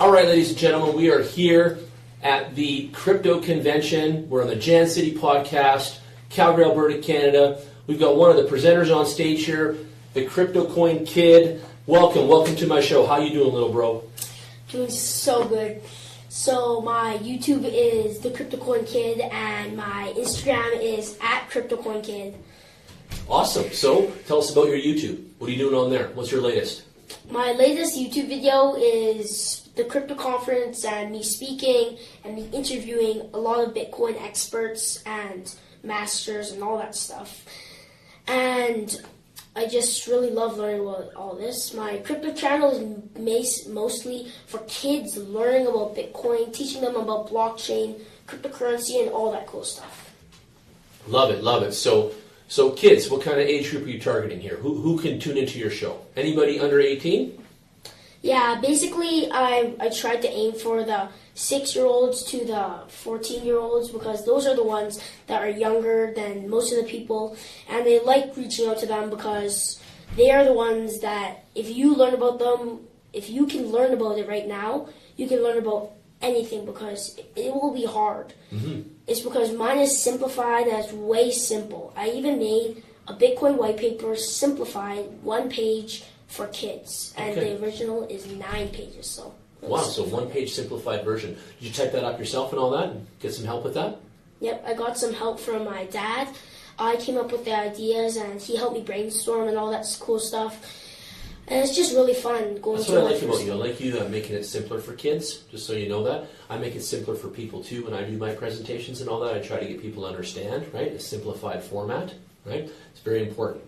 All right, ladies and gentlemen, we are here at the Crypto Convention. We're on the JanCity podcast, Calgary, Alberta, Canada. We've got one of the presenters on stage here, the Cryptocoin kid. Welcome to my show. How you doing, little bro? Doing so good. So my YouTube is the Cryptocoin kid, and my Instagram is at Cryptocoin kid. Awesome. So tell us about your YouTube. What are you doing on there? What's your latest? My latest YouTube video is the crypto conference and me speaking and me interviewing a lot of Bitcoin experts and masters and all that stuff. And I just really love learning about all this. My crypto channel is mostly for kids learning about Bitcoin, teaching them about blockchain, cryptocurrency, and all that cool stuff. Love it, love it. So kids, what kind of age group are you targeting here? Who can tune into your show? Anybody under 18? Yeah, basically I tried to aim for the 6-year-olds to the 14-year-olds because those are the ones that are younger than most of the people, and they like reaching out to them because they are the ones that if you learn about them, if you can learn about it right now, you can learn about anything because it will be hard. Mm-hmm. It's because mine is simplified and it's way simple. I even made a Bitcoin white paper simplified, 1 page for kids, and the original is 9 pages. So wow, so 1 page simplified version. Did you type that up yourself and all that and get some help with that? Yep, I got some help from my dad. I came up with the ideas and he helped me brainstorm and all that cool stuff. And it's just really fun going That's through what I like about you. I like you making it simpler for kids, just so you know that. I make it simpler for people too when I do my presentations and all that. I try to get people to understand, right? A simplified format, right? It's very important.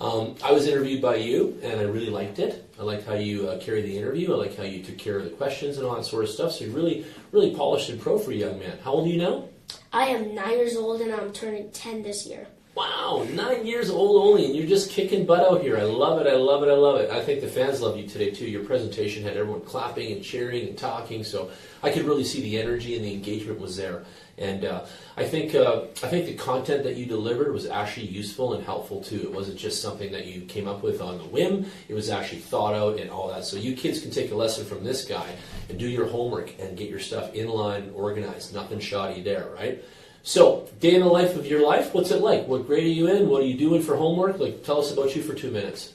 I was interviewed by you, and I really liked it. I liked how you carried the interview. I like how you took care of the questions and all that sort of stuff. So you're really polished and pro for a young man. How old are you now? I am 9 years old, and I'm turning 10 this year. Wow, 9 years old only, and you're just kicking butt out here. I love it, I love it, I love it. I think the fans love you today, too. Your presentation had everyone clapping and cheering and talking, so I could really see the energy and the engagement was there. And I think the content that you delivered was actually useful and helpful, too. It wasn't just something that you came up with on the whim. It was actually thought out and all that. So you kids can take a lesson from this guy and do your homework and get your stuff in line and organized. Nothing shoddy there, right? So, day in the life of your life, what's it like? What grade are you in? What are you doing for homework? Tell us about you for 2 minutes.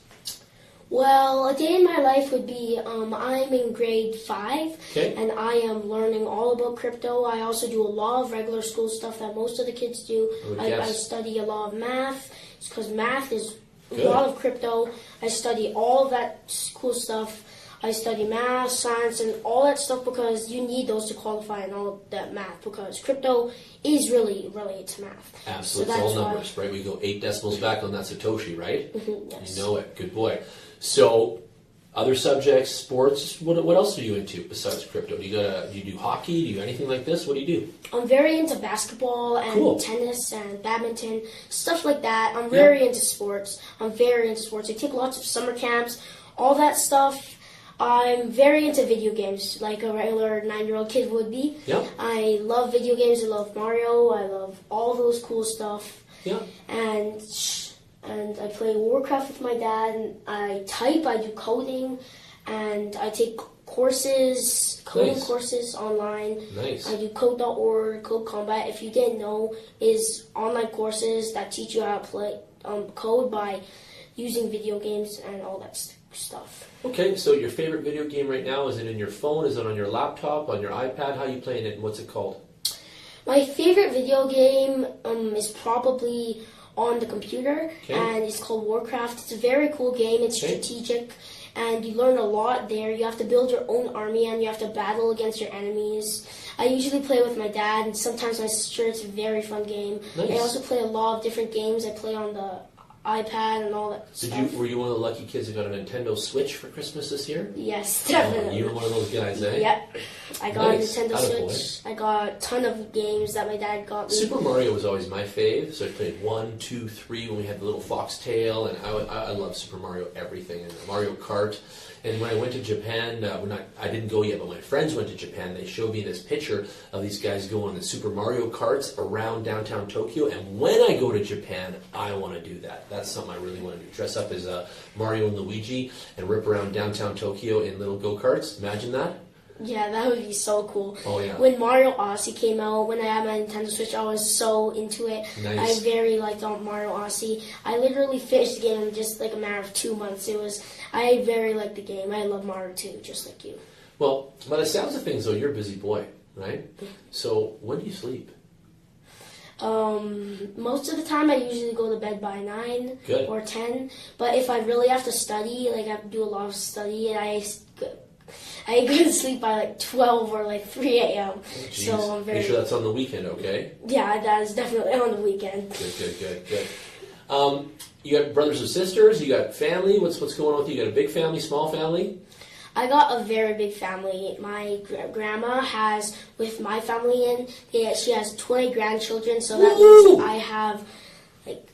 Well, a day in my life would be, I'm in grade 5, and I am learning all about crypto. I also do a lot of regular school stuff that most of the kids do. I study a lot of math, because math is a lot of crypto. I study all of that cool stuff. I study math, science, and all that stuff because you need those to qualify in all that math because crypto is really related to math. Absolutely, so it's all numbers, right? We go 8 decimals back on that Satoshi, right? Mm-hmm, yes. You know it, good boy. So, other subjects, sports, what else are you into besides crypto? Do you do hockey? Do you do anything like this? What do you do? I'm very into basketball and tennis and badminton, stuff like that. I'm very into sports. I take lots of summer camps, all that stuff. I'm very into video games, like a regular 9-year-old kid would be. Yeah. I love video games. I love Mario. I love all those cool stuff. Yeah. And I play Warcraft with my dad. And I type. I do coding, and I take coding courses online. Nice. I do code.org, Code Combat. If you didn't know, is online courses that teach you how to play code by using video games and all that stuff. Okay, so your favorite video game right now, is it in your phone? Is it on your laptop, on your iPad? How are you playing it, and what's it called? My favorite video game is probably on the computer, and it's called Warcraft. It's a very cool game. It's strategic, and you learn a lot there. You have to build your own army, and you have to battle against your enemies. I usually play with my dad, and sometimes my sister. It's a very fun game. Nice. I also play a lot of different games. I play on the iPad and all that stuff. Were you one of the lucky kids who got a Nintendo Switch for Christmas this year? Yes, definitely. You were one of those guys, eh? Yep. I got a Nintendo Switch. I got a ton of games that my dad got me. Super Mario was always my fave, so I played 1, 2, 3 when we had the little foxtail, and I love Super Mario everything, and Mario Kart. And when I went to Japan, I didn't go yet, but my friends went to Japan. They showed me this picture of these guys going on the Super Mario Karts around downtown Tokyo. And when I go to Japan, I want to do that. That's something I really want to do. Dress up as Mario and Luigi and rip around downtown Tokyo in little go-karts. Imagine that. Yeah, that would be so cool. Oh, yeah. When Mario Odyssey came out, when I had my Nintendo Switch, I was so into it. Nice. I very liked Mario Odyssey. I literally finished the game in just like a matter of 2 months. I very liked the game. I love Mario too, just like you. Well, by the sounds of things, though, you're a busy boy, right? So when do you sleep? Most of the time I usually go to bed by 9 Good. or 10. But if I really have to study, like I have to do a lot of study, and I go to sleep by like 12 or like 3 a.m. Oh, so I'm very... Make sure that's on the weekend, okay? Yeah, that is definitely on the weekend. Good. You got brothers and sisters? You got family? What's going on with you? You got a big family, small family? I got a very big family. My grandma has, with my family in, she has 20 grandchildren, so that means I have like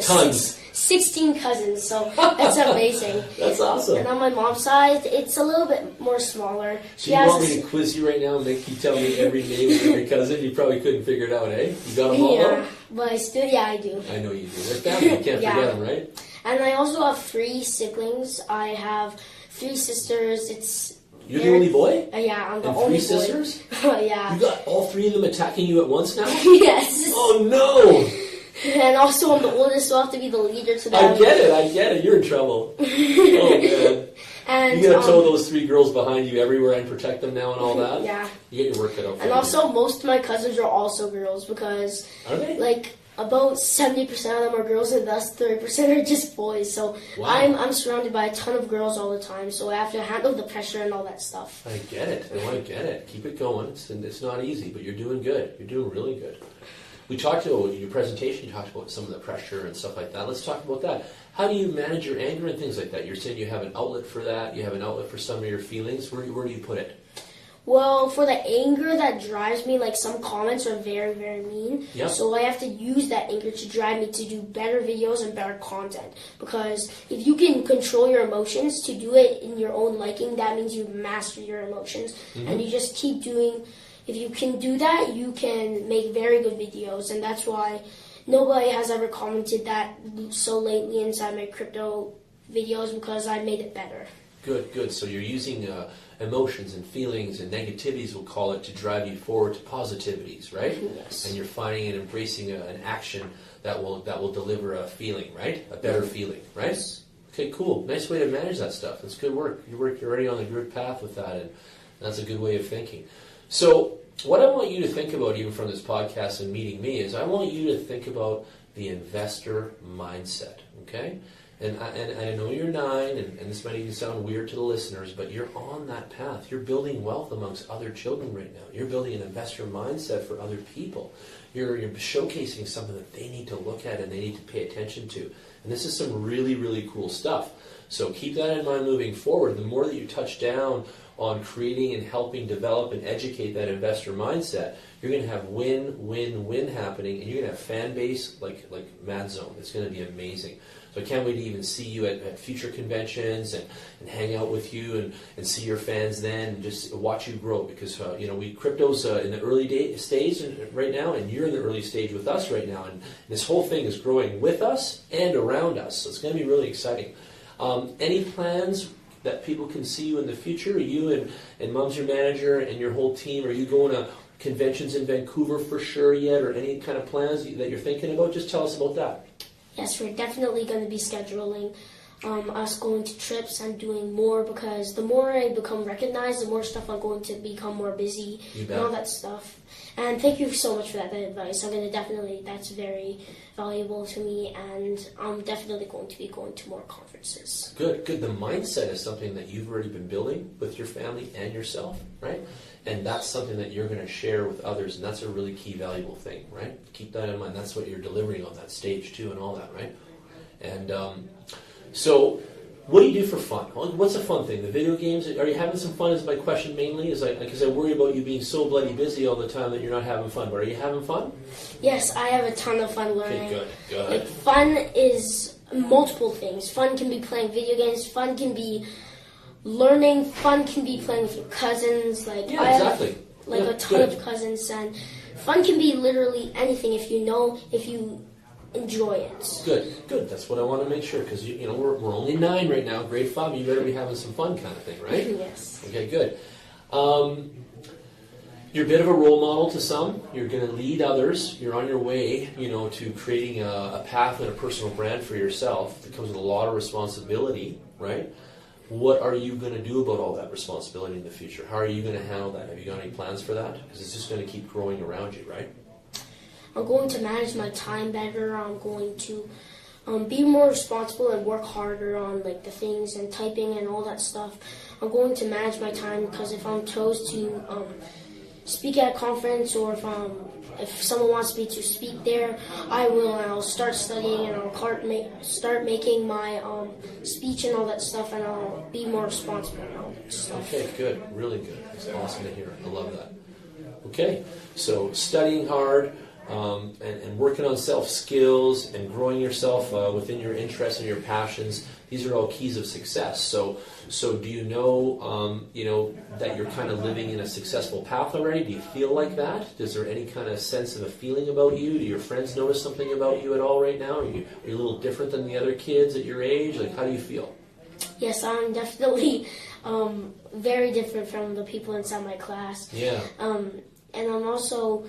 Tons. 16 cousins, so that's amazing. That's awesome. And on my mom's side, it's a little bit more smaller. So you want me to quiz you right now and make you tell me every name of every cousin? You probably couldn't figure it out, eh? You got them all up? But I do. I know you do. They're family. You can't forget them, right? And I also have 3 siblings. I have 3 sisters. You're the only boy? Yeah, I'm the and only 3 boy. sisters? Yeah. You got all 3 of them attacking you at once now? Yes. Oh, no! And also, I'm the oldest, so I have to be the leader to them. I get it. You're in trouble. Oh, man. And, you gotta tow those 3 girls behind you everywhere and protect them now and all that? Yeah. You get your work cut out for And also, most of my cousins are also girls because, are they? like, about 70% of them are girls and thus 30% are just boys. So wow. I'm surrounded by a ton of girls all the time, so I have to handle the pressure and all that stuff. I get it. I get it. Keep it going. It's not easy, but you're doing good. You're doing really good. We talked about your presentation. You talked about some of the pressure and stuff like that. Let's talk about that. How do you manage your anger and things like that? You're saying you have an outlet for that. You have an outlet for some of your feelings. Where do you put it? Well, for the anger that drives me, like some comments are very, very mean. Yep. So I have to use that anger to drive me to do better videos and better content. Because if you can control your emotions to do it in your own liking, that means you've mastered your emotions. Mm-hmm. And you just keep doing. If you can do that, you can make very good videos. And that's why nobody has ever commented that so lately inside my crypto videos, because I made it better. Good. So you're using emotions and feelings and negativities, we'll call it, to drive you forward to positivities, right? Yes. And you're finding and embracing an action that will deliver a feeling, right? A better feeling, right? Yes. Okay, cool. Nice way to manage that stuff. That's good work. You're already on the good path with that, and that's a good way of thinking. So what I want you to think about, even from this podcast and meeting me, is I want you to think about the investor mindset, okay? And I know you're 9, and this might even sound weird to the listeners, but you're on that path. You're building wealth amongst other children right now. You're building an investor mindset for other people. You're showcasing something that they need to look at and they need to pay attention to. And this is some really, really cool stuff. So keep that in mind moving forward. The more that you touch down on creating and helping develop and educate that investor mindset, you're going to have win happening, and you're going to have fan base like Mad Zone. It's going to be amazing. So I can't wait to even see you at future conventions and hang out with you and see your fans then and just watch you grow, because crypto's in the early stage right now, and you're in the early stage with us right now, and this whole thing is growing with us and around us. So it's going to be really exciting. Any plans that people can see you in the future? Are you and Mom's your manager and your whole team, are you going to conventions in Vancouver for sure yet, or any kind of plans that you're thinking about? Just tell us about that. Yes, we're definitely going to be scheduling us going to trips and doing more, because the more I become recognized, the more stuff I'm going to become more busy and all that stuff. And thank you so much for that advice. I'm going to that's very valuable to me, and I'm definitely going to be going to more conferences. Good. The mindset is something that you've already been building with your family and yourself, right? And that's something that you're going to share with others, and that's a really key, valuable thing, right? Keep that in mind. That's what you're delivering on that stage, too, and all that, right? And so what do you do for fun? What's a fun thing? The video games? Are you having some fun is my question mainly, because I worry about you being so bloody busy all the time that you're not having fun. But are you having fun? Yes, I have a ton of fun learning. Okay, good. Like, fun is multiple things. Fun can be playing video games. Fun can be learning. Fun can be playing with your cousins. I have a ton of cousins, and fun can be literally anything if you enjoy it. Good. That's what I want to make sure, because we're only 9 right now. Grade 5, you better be having some fun, kind of thing, right? Yes. Okay, good. You're a bit of a role model to some. You're going to lead others. You're on your way, to creating a path and a personal brand for yourself. That comes with a lot of responsibility, right? What are you going to do about all that responsibility in the future? How are you going to handle that? Have you got any plans for that? Because it's just going to keep growing around you, right? I'm going to manage my time better. I'm going to be more responsible and work harder on the things and typing and all that stuff. I'm going to manage my time, because if I'm chose to speak at a conference, or if someone wants me to speak there, I will, and I'll start studying, and I'll start making my speech and all that stuff, and I'll be more responsible and all that stuff. Okay, good. Really good. It's awesome to hear. I love that. Okay, so studying hard, and working on self-skills and growing yourself within your interests and your passions, these are all keys of success. So do you know, that you're kind of living in a successful path already? Do you feel like that? Is there any kind of sense of a feeling about you? Do your friends notice something about you at all right now? Are you a little different than the other kids at your age? How do you feel? Yes, I'm definitely very different from the people inside my class. Yeah. And I'm also...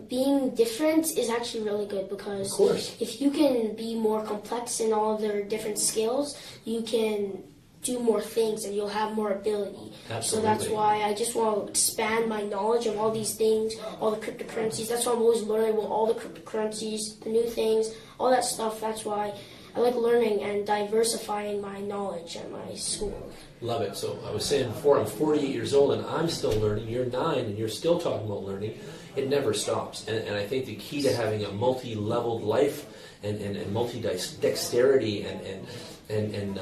being different is actually really good, because of course, if you can be more complex in all their different skills, you can do more things and you'll have more ability. Absolutely. So that's why I just want to expand my knowledge of all these things, all the cryptocurrencies. That's why I'm always learning about all the cryptocurrencies, the new things, all that stuff. That's why I like learning and diversifying my knowledge at my school. Love it. So I was saying before, I'm 48 years old and I'm still learning. You're 9 and you're still talking about learning. It never stops. And I think the key to having a multi-leveled life and multi-dexterity and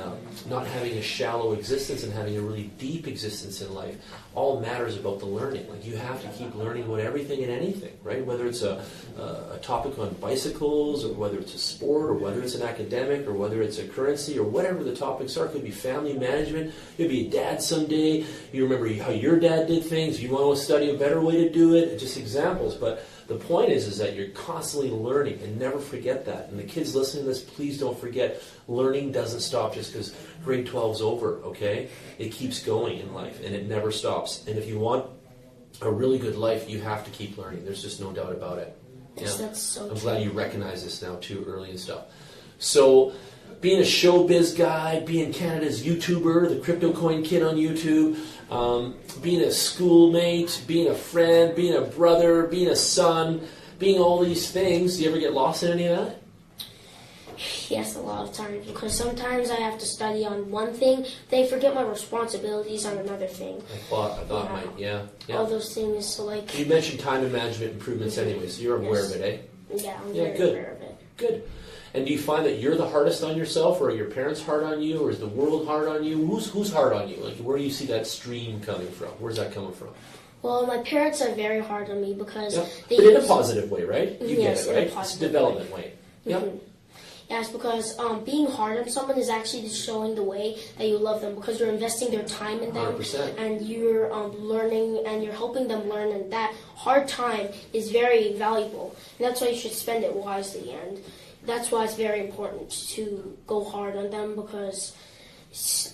not having a shallow existence and having a really deep existence in life all matters about the learning. You have to keep learning about everything and anything, right? Whether it's a topic on bicycles, or whether it's a sport, or whether it's an academic, or whether it's a currency, or whatever the topics are. It could be family management. You'll be a dad someday. You remember how your dad did things. You want to study a better way to do it. Just examples. But the point is that you're constantly learning, and never forget that. And the kids listening to this, please don't forget, learning doesn't stop just because grade 12's over, okay? It keeps going in life, and it never stops. And if you want a really good life, you have to keep learning. There's just no doubt about it. Yes, that's so I'm true. glad you recognize this now too early and stuff. So, being a showbiz guy, being Canada's YouTuber, the CryptoCoin kid on YouTube, being a schoolmate, being a friend, being a brother, being a son, being all these things, do you ever get lost in any of that? Yes, a lot of times, because sometimes I have to study on one thing, they forget my responsibilities on another thing. I thought, yeah. All those things, so You mentioned time and management improvements anyway, so you're aware of it, eh? Yeah, I'm very good. aware of it. Good. And do you find that you're the hardest on yourself, or are your parents hard on you, or is the world hard on you? Who's hard on you? Where do you see that stream coming from? Where's that coming from? Well, my parents are very hard on me because they... But in a positive way, right? You yes, get it, right? In a positive it's a development way. Yep. Mm-hmm. Yes, because being hard on someone is actually just showing the way that you love them, because you're investing their time in them, 100%. and you're learning, and you're helping them learn, and that hard time is very valuable, and that's why you should spend it wisely, and that's why it's very important to go hard on them, because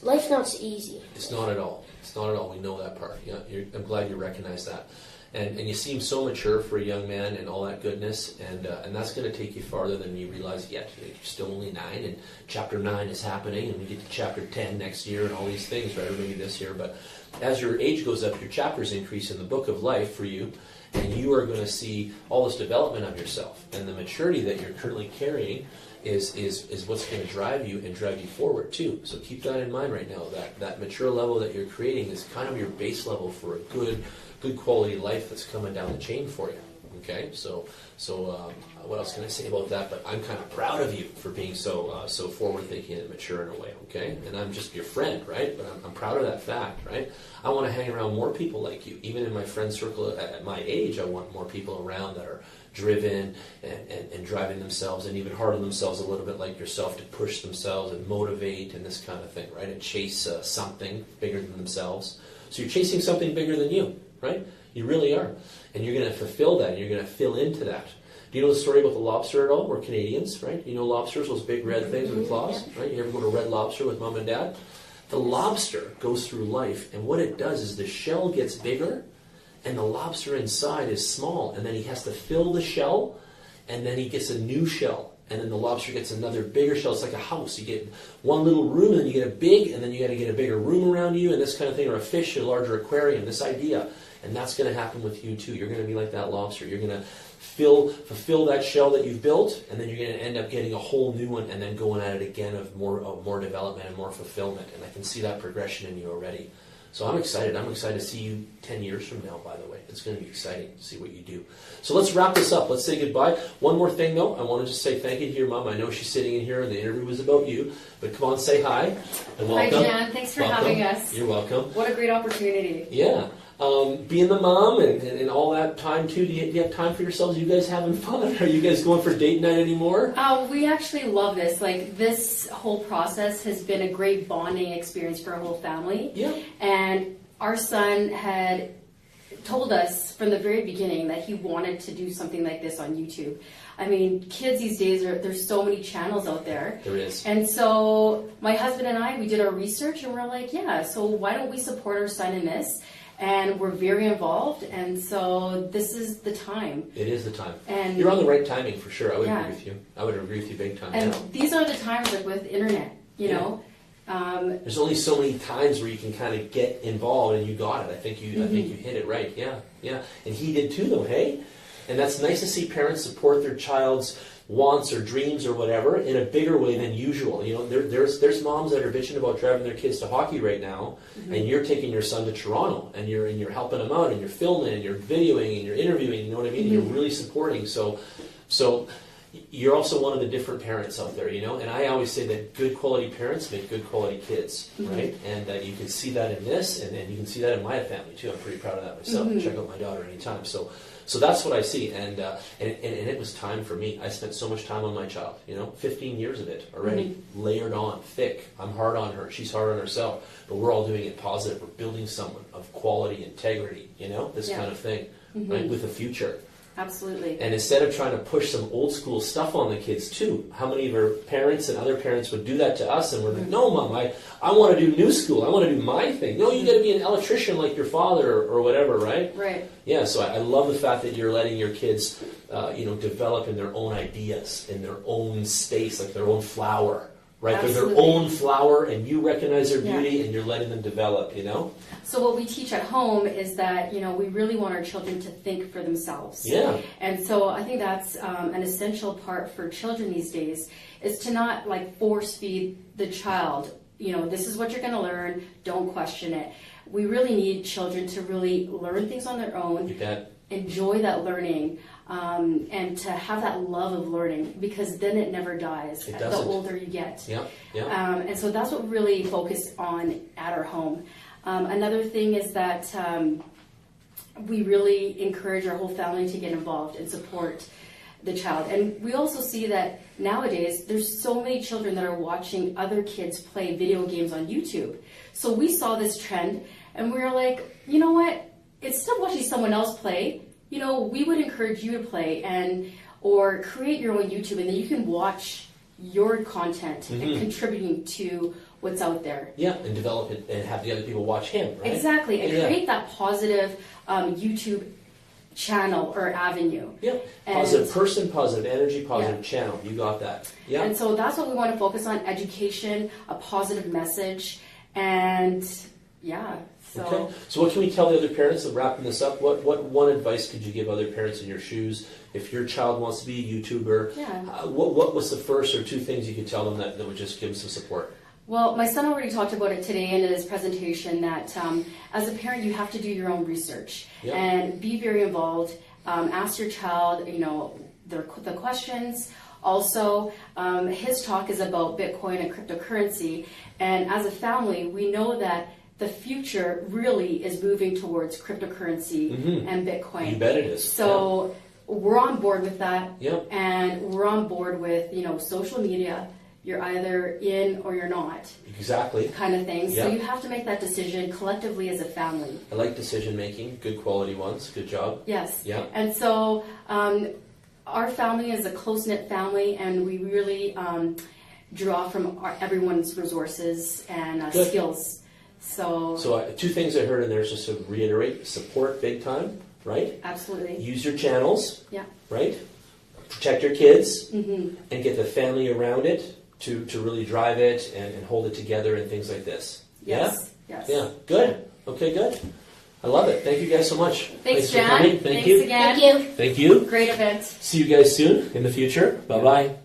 life's not easy. It's not at all. It's not at all. We know that part. Yeah, I'm glad you recognize that. And you seem so mature for a young man and all that goodness, and that's going to take you farther than you realize yet. You're still only 9, and Chapter 9 is happening, and we get to Chapter 10 next year and all these things, right, or maybe this year. But as your age goes up, your chapters increase in the book of life for you, and you are going to see all this development of yourself. And the maturity that you're currently carrying is what's going to drive you and drive you forward too. So keep that in mind right now. That mature level that you're creating is kind of your base level for a good quality life that's coming down the chain for you. Okay, so what else can I say about that? But I'm kind of proud of you for being so forward thinking and mature in a way. Okay, and I'm just your friend, right? But I'm proud of that fact, right? I want to hang around more people like you. Even in my friend circle at my age, I want more people around that are driven and driving themselves, and even hard on themselves a little bit like yourself, to push themselves and motivate and this kind of thing, right? And chase something bigger than themselves. So you're chasing something bigger than you, right? You really are. And you're going to fulfill that, and you're going to fill into that. Do you know the story about the lobster at all? We're Canadians, right? You know lobsters, those big red things with claws, right? You ever go to Red Lobster with mom and dad? The lobster goes through life, and what it does is the shell gets bigger, and the lobster inside is small, and then he has to fill the shell, and then he gets a new shell, and then the lobster gets another bigger shell. It's like a house. You get one little room, and then you get a big, and then you got to get a bigger room around you, and this kind of thing, or a fish, a larger aquarium, this idea. And that's going to happen with you too. You're going to be like that lobster. You're going to fulfill that shell that you've built, and then you're going to end up getting a whole new one, and then going at it again of more development and more fulfillment. And I can see that progression in you already. So I'm excited. I'm excited to see you 10 years from now, by the way. It's going to be exciting to see what you do. So let's wrap this up. Let's say goodbye. One more thing, though. I want to just say thank you to your mom. I know she's sitting in here, and the interview was about you. But come on, say hi. And welcome. Hi, Jan. Thanks for having us. You're welcome. What a great opportunity. Yeah. Being the mom and all that time, too. Do you have time for yourselves? Are you guys having fun? Are you guys going for date night anymore? We actually love this. Like, this whole process has been a great bonding experience for our whole family. Yeah. And our son had told us from the very beginning that he wanted to do something like this on YouTube. I mean, kids these days, there's so many channels out there. There is. And so my husband and I, we did our research, and we're like, yeah, so why don't we support our son in this? And we're very involved, and so this is the time. It is the time. And you're on the right timing for sure. I would yeah. agree with you. I would agree with you big time. And yeah. these are the times, like with internet, you know. There's only so many times where you can kind of get involved, and you got it. I think you hit it right. Yeah, yeah. And he did too, though. Hey, and that's nice to see parents support their child's wants or dreams or whatever in a bigger way than usual. You know, there's moms that are bitching about driving their kids to hockey right now, and you're taking your son to Toronto, and you're helping him out, and you're filming, and you're videoing, and you're interviewing. You know what I mean? And you're really supporting. So you're also one of the different parents out there, you know. And I always say that good quality parents make good quality kids, right? And you can see that in this, and you can see that in my family too. I'm pretty proud of that myself. Check out my daughter anytime. So that's what I see, and it was time for me. I spent so much time on my child, you know, 15 years of it already, layered on, thick. I'm hard on her, she's hard on herself, but we're all doing it positive. We're building someone of quality, integrity, you know, this kind of thing, right, with a future. Absolutely. And instead of trying to push some old school stuff on the kids too, how many of our parents and other parents would do that to us, and we're like, no, Mom, I want to do new school. I want to do my thing. No, you got to be an electrician like your father or whatever, right? Right. Yeah, so I love the fact that you're letting your kids, develop in their own ideas, in their own space, like their own flower, right? Absolutely. They're their own flower, and you recognize their beauty, and you're letting them develop, you know? So what we teach at home is that, you know, we really want our children to think for themselves. Yeah. And so I think that's an essential part for children these days, is to not like force feed the child. You know, this is what you're going to learn. Don't question it. We really need children to really learn things on their own. You bet. Enjoy that learning, and to have that love of learning, because then it never dies It the doesn't. older you get. Yeah, yeah. And so that's what we really focus on at our home. Another thing is that we really encourage our whole family to get involved and support the child. And we also see that nowadays there's so many children that are watching other kids play video games on YouTube. So we saw this trend, and we were like, you know what? Instead of watching someone else play, you know, we would encourage you to play or create your own YouTube, and then you can watch your content and contributing to what's out there. Yeah, and develop it and have the other people watch him, right? Exactly, and create that positive YouTube channel or avenue. Yeah, positive person, positive energy, positive channel. You got that. Yeah. And so that's what we want to focus on: education, a positive message, and yeah. So. Okay. So what can we tell the other parents? Wrapping this up, what one advice could you give other parents in your shoes if your child wants to be a YouTuber? Yeah. What was the first or two things you could tell them that would just give them some support? Well, my son already talked about it today in his presentation, that as a parent you have to do your own research and be very involved. Ask your child, you know, the questions. Also, his talk is about Bitcoin and cryptocurrency, and as a family, we know that the future really is moving towards cryptocurrency and Bitcoin. You bet it is. So we're on board with that, and we're on board with, you know, social media. You're either in or you're not. Exactly. Kind of thing. So you have to make that decision collectively as a family. I like decision making, good quality ones. Good job. Yes. Yeah. And so our family is a close-knit family, and we really draw from everyone's resources and skills. So two things I heard in there, just to reiterate: support big time, right? Absolutely. Use your channels, yeah, right? Protect your kids, mm-hmm. and get the family around it to really drive it and hold it together and things like this. Yes. Yeah? Yes. Yeah. Good. Okay, good. I love it. Thank you guys so much. Thanks, for Jan. coming. Thanks you. again. Thank you. Thank you. Great event. See you guys soon in the future. Bye-bye.